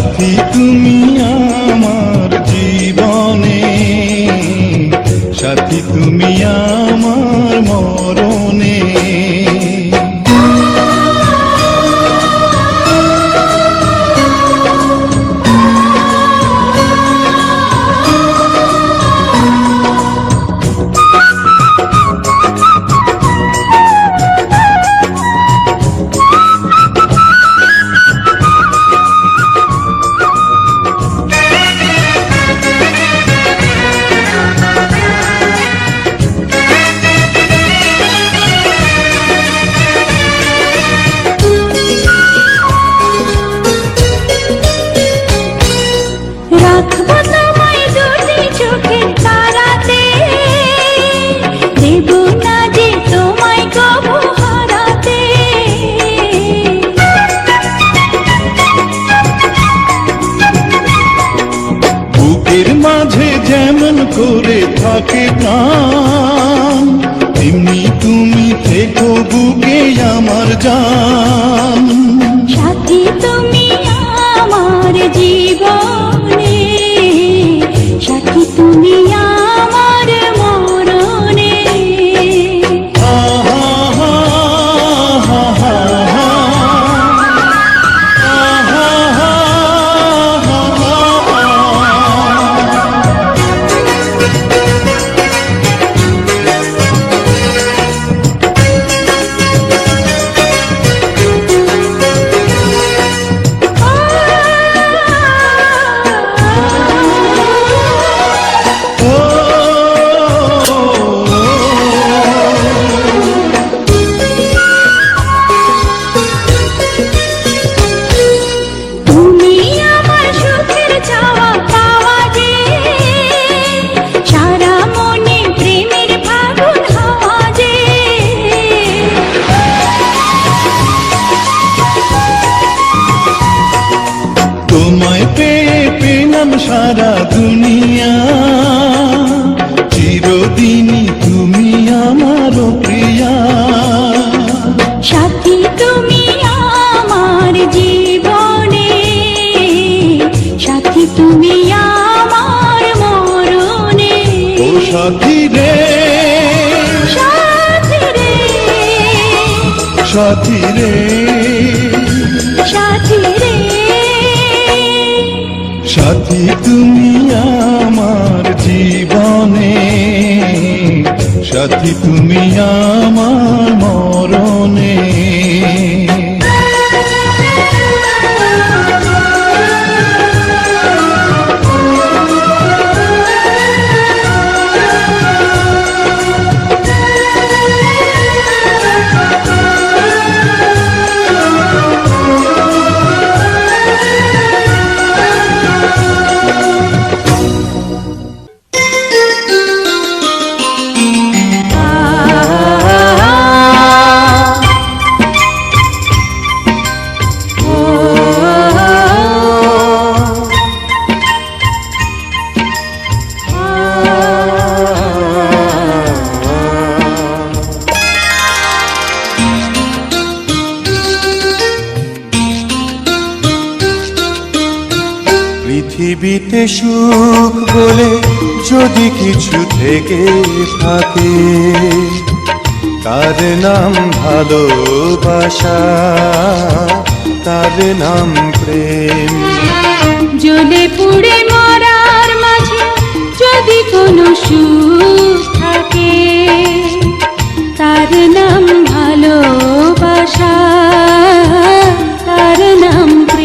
সাথী তুমি আমার জীবনে, সাথী তুমি আমার মরণে। মাঝে যেমন করে থাকে প্রাণ, তেমনি তুমি থেকো বুকে আমার জান। সাথী তুমি আমার জীবনে, সাথী তুমি আমার মরণে। তোমায় পেয়ে পেলাম সারা দুনিয়া, চিরদিনই তুমি আমার প্রিয়া। সাথী তুমি আমার জীবনে, সাথী তুমি আমার মরণে। ও সাথী রে, সাথী রে, সাথী রে, সাথী রে। সাথী তুমি আমার জীবনে, সাথী তুমি আমার মরণে। পৃথিবীতে সুখ বলে যদি কিছু থেকে থাকে, তার নাম ভালোবাসা, তার নাম প্রেম। জ্বলে পুড়ে মরার মাঝে যদি কোনো সুখ থাকে, তার নাম ভালোবাসা, তার নাম প্রেম।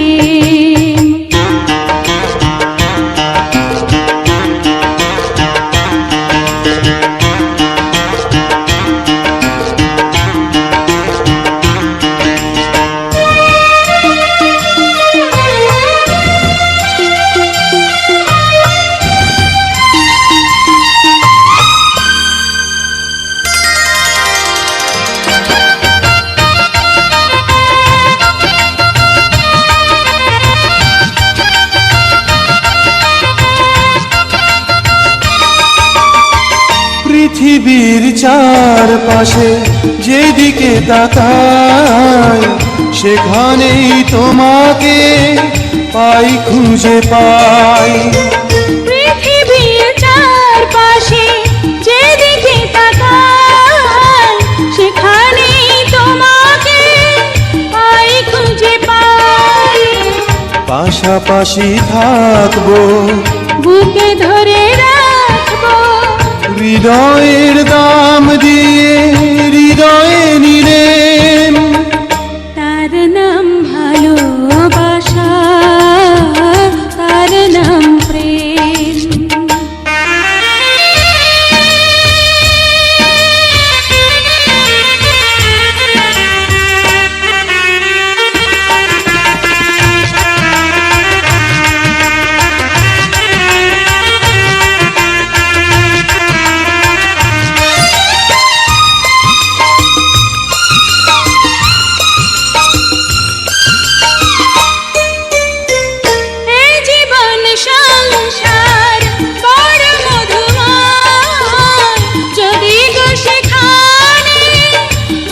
পৃথিবীর চারপাশে যেদিকে তাকাই, সেখানেই তোমাকে পাই খুঁজে পাই। পৃথিবীর চারপাশে যেদিকে তাকাই সেখানে তোমাকে পাই খুঁজে পাই। পাশাপাশি থাকবো, বুকে ধরে রাখবো, হৃদয়ের দাম দিয়ে হৃদয়ে নিলেন। তার নাম ভালোবাসা, তার নাম প্রেম। এই জীবন সংসার বড় মধুময়, যদি গো সেখানে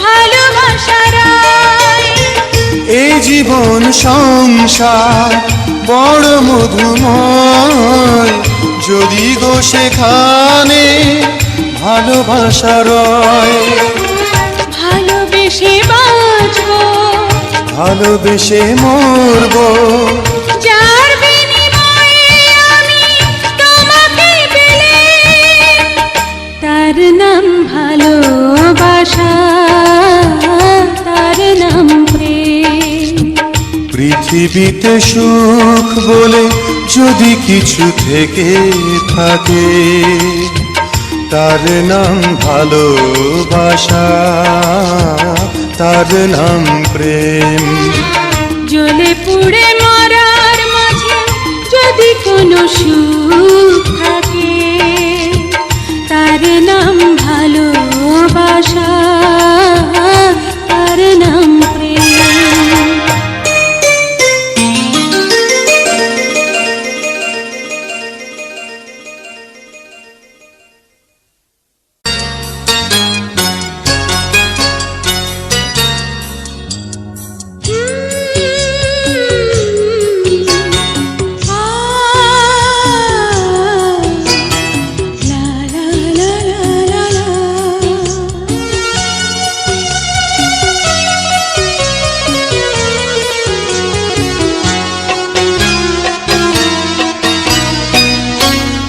ভালোবাসা রয়। এই জীবন সংসার বড় মধুময়, যদি গো সেখানে ভালোবাসা রয়। ভালোবেসে বাঁচবো, ভালোবেসে মরবো, যার বিনিময়ে আমি তোমাকে পেলে, তার নাম ভালোবাসা, তার নাম প্রেম। পৃথিবীতে সুখ বলে যদি কিছু থেকে থাকে, তার নাম ভালোবাসা, তার নাম প্রেম। জ্বলে পুড়ে মরার মাঝে যদি কোনো সুখ থাকে, তার নাম ভালোবাসা, তার নাম প্রেম।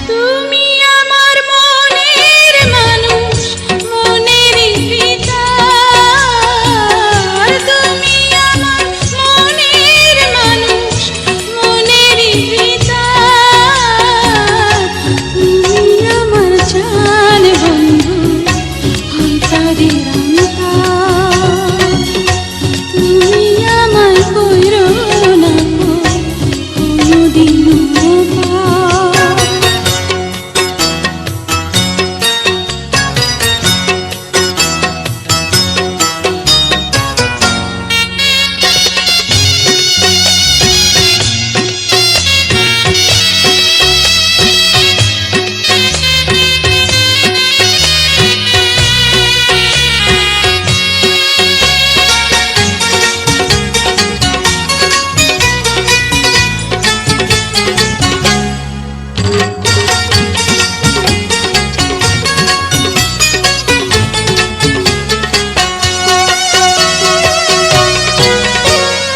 তুমি আমার মনের মানুষ, মনেরই ভিতর। তুমি আমার মনের মানুষ, মনেরই ভিতর। তুমি আমার জান বন্ধু, অন্তরের অন্তর। তুমি আমায় কইরো না কোনোদিনও পর।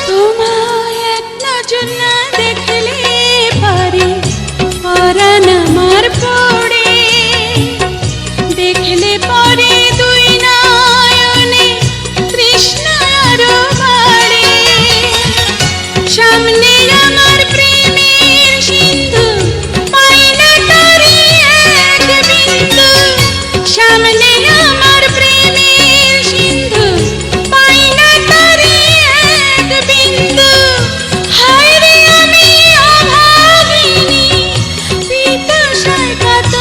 তোমায় এক নজর না দেখলে পারে পরাণ আমার পড়ে। দেখলে পরে দুই নয়নে তৃষ্ণা আরো বাড়ে। সামনে আমার প্রেমের সিন্ধু, পাই না তারি এক বিন্দু। সামনে আমার প্রেমের সিন্ধু, পাই না তারি এক বিন্দু। হায় রে আমি অভাগিনী, পিপাসায় কাতর।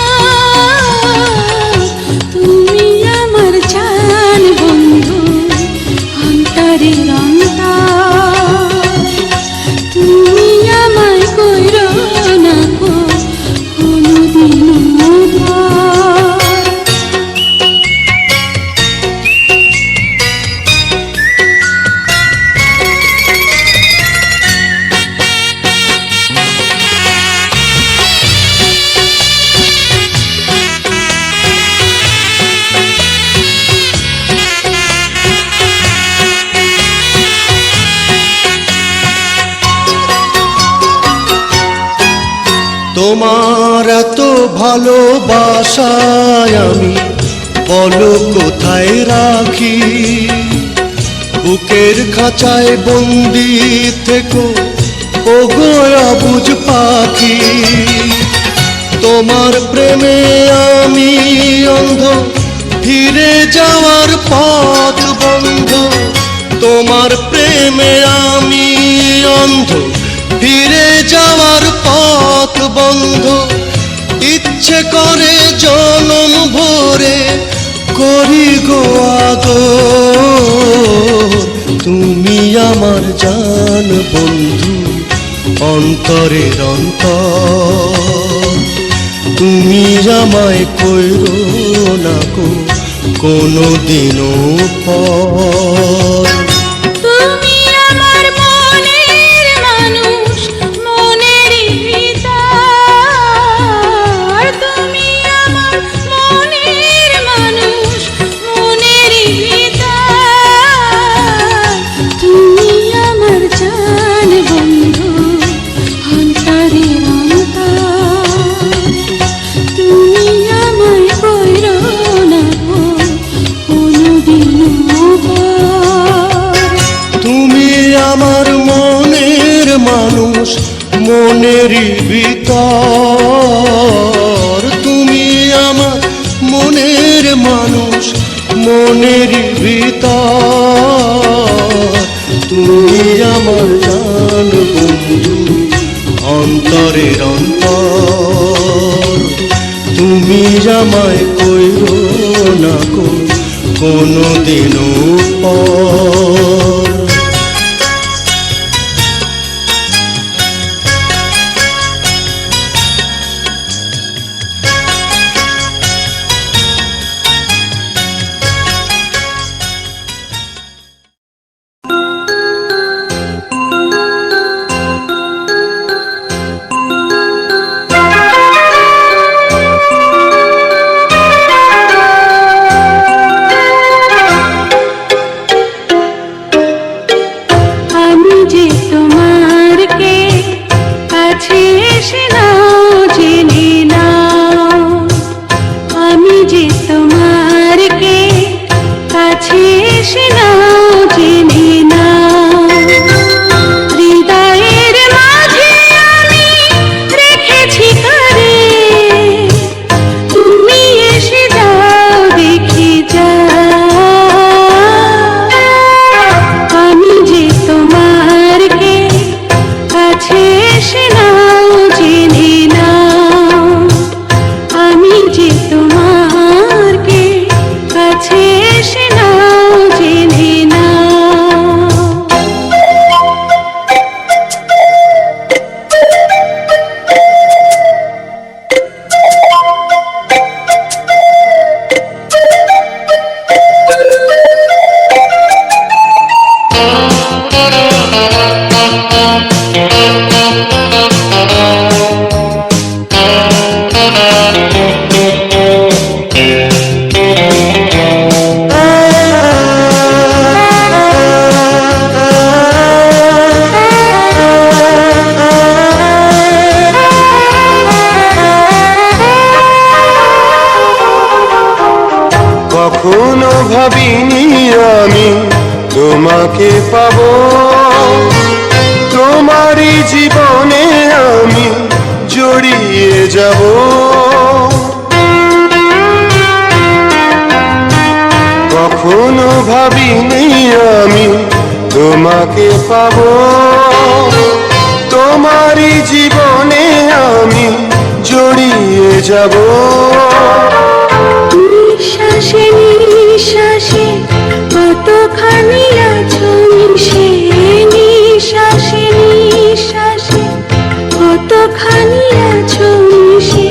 তুমি আমার জান বন্ধু, অন্তরের অন্তর। তোমার এত ভালোবাসায় আমি বলো কোথায় রাখি, বুকের খাঁচায় বন্দি থেকো ওগো অবুঝ পাখি। তোমার প্রেমে আমি অন্ধ, ফিরে যাওয়ার পথ বন্ধ। তোমার প্রেমে আমি অন্ধ, ফিরে যাওয়ার পথ বন্ধ। ইচ্ছে করে জনম ভরে করি গো আদর। তুমি আমার জান বন্ধু, অন্তরের অন্তর। তুমি আমায় কইরো না গো কোনো দিনও পর। তুমি আমার মনের মানুষ, মনের ভিতর। তুমি আমার মনের মানুষ, মনের ভিতর। তুমি আমার জান বন্ধু, অন্তরের অন্তর। তুমি আমায় কইরো না গো কোনোদিনও পর। তুমি আমার মনের মানুষ, মনের ভিতর। তুমি আমার মনের মানুষ, মনের ভিতর। তুমি আমার জান বন্ধু, অন্তরের অন্তর। তুমি আমায় কইরো না গো কোনো দিনও পর। আমি যে তোমার কে কাছে এসে নাও জেনে নাও। আমি যে তোমার কে কাছে এসে নাও জেনে নাও। হৃদয়ের মাঝে আমি রেখেছি কারে, তুমি এসে যাও দেখে যাও। আমি যে তোমার কে কাছে এসে নাও জেনে নাও। আমি যে তোমার কে কাছে এসে নাও জেনে নাও। কখনো ভাবিনি আমি তোমাকে পাবো, তোমারই জীবনে আমি জড়িয়ে যাব। কখনো ভাবিনি আমি তোমাকে পাবো, তোমারই জীবনে আমি জড়িয়ে যাব। নিঃশ্বাসে নিঃশ্বাসে কতখানি আছো মিশে। নিঃশ্বাসে নিঃশ্বাসে কতখানি আছো মিশে।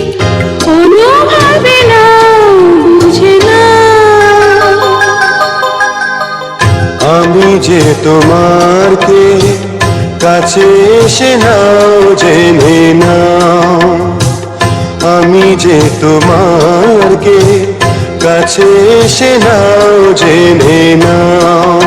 অনুভবে নাও বুঝে নাও। আমি যে তোমার কে কাছে এসে নাও জেনে নাও। আমি যে তোমার কে কাছে এসে নাও জেনে নাও।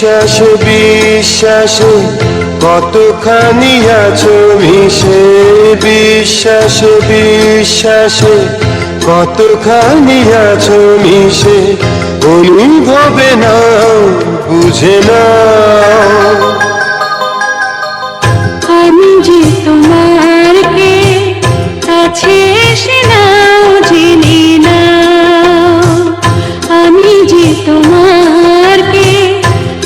বিশ্বাসে বিশ্বাসে কতখানি আছো মিশে বিশ্বাসে বিশ্বাসে কতখানি আছো মিশে অনুভবে না বুঝে না আমি যে তোমার কে কাছে এসে নাও জেনে নাও আমি যে তোমার কে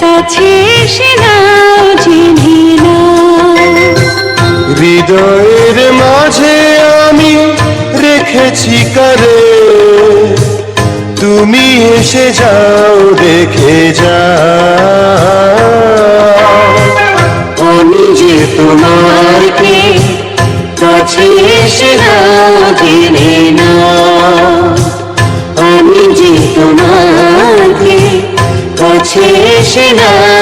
কাছে এসে নাও জেনে নাও হৃদয়ের মাঝে আমি রেখেছি কারে তুমি এসে যাও দেখে যাও আমি যে তোমার কে কাছে এসে নাও জেনে নাও আমি যে তোমার কে কাছে এসে নাও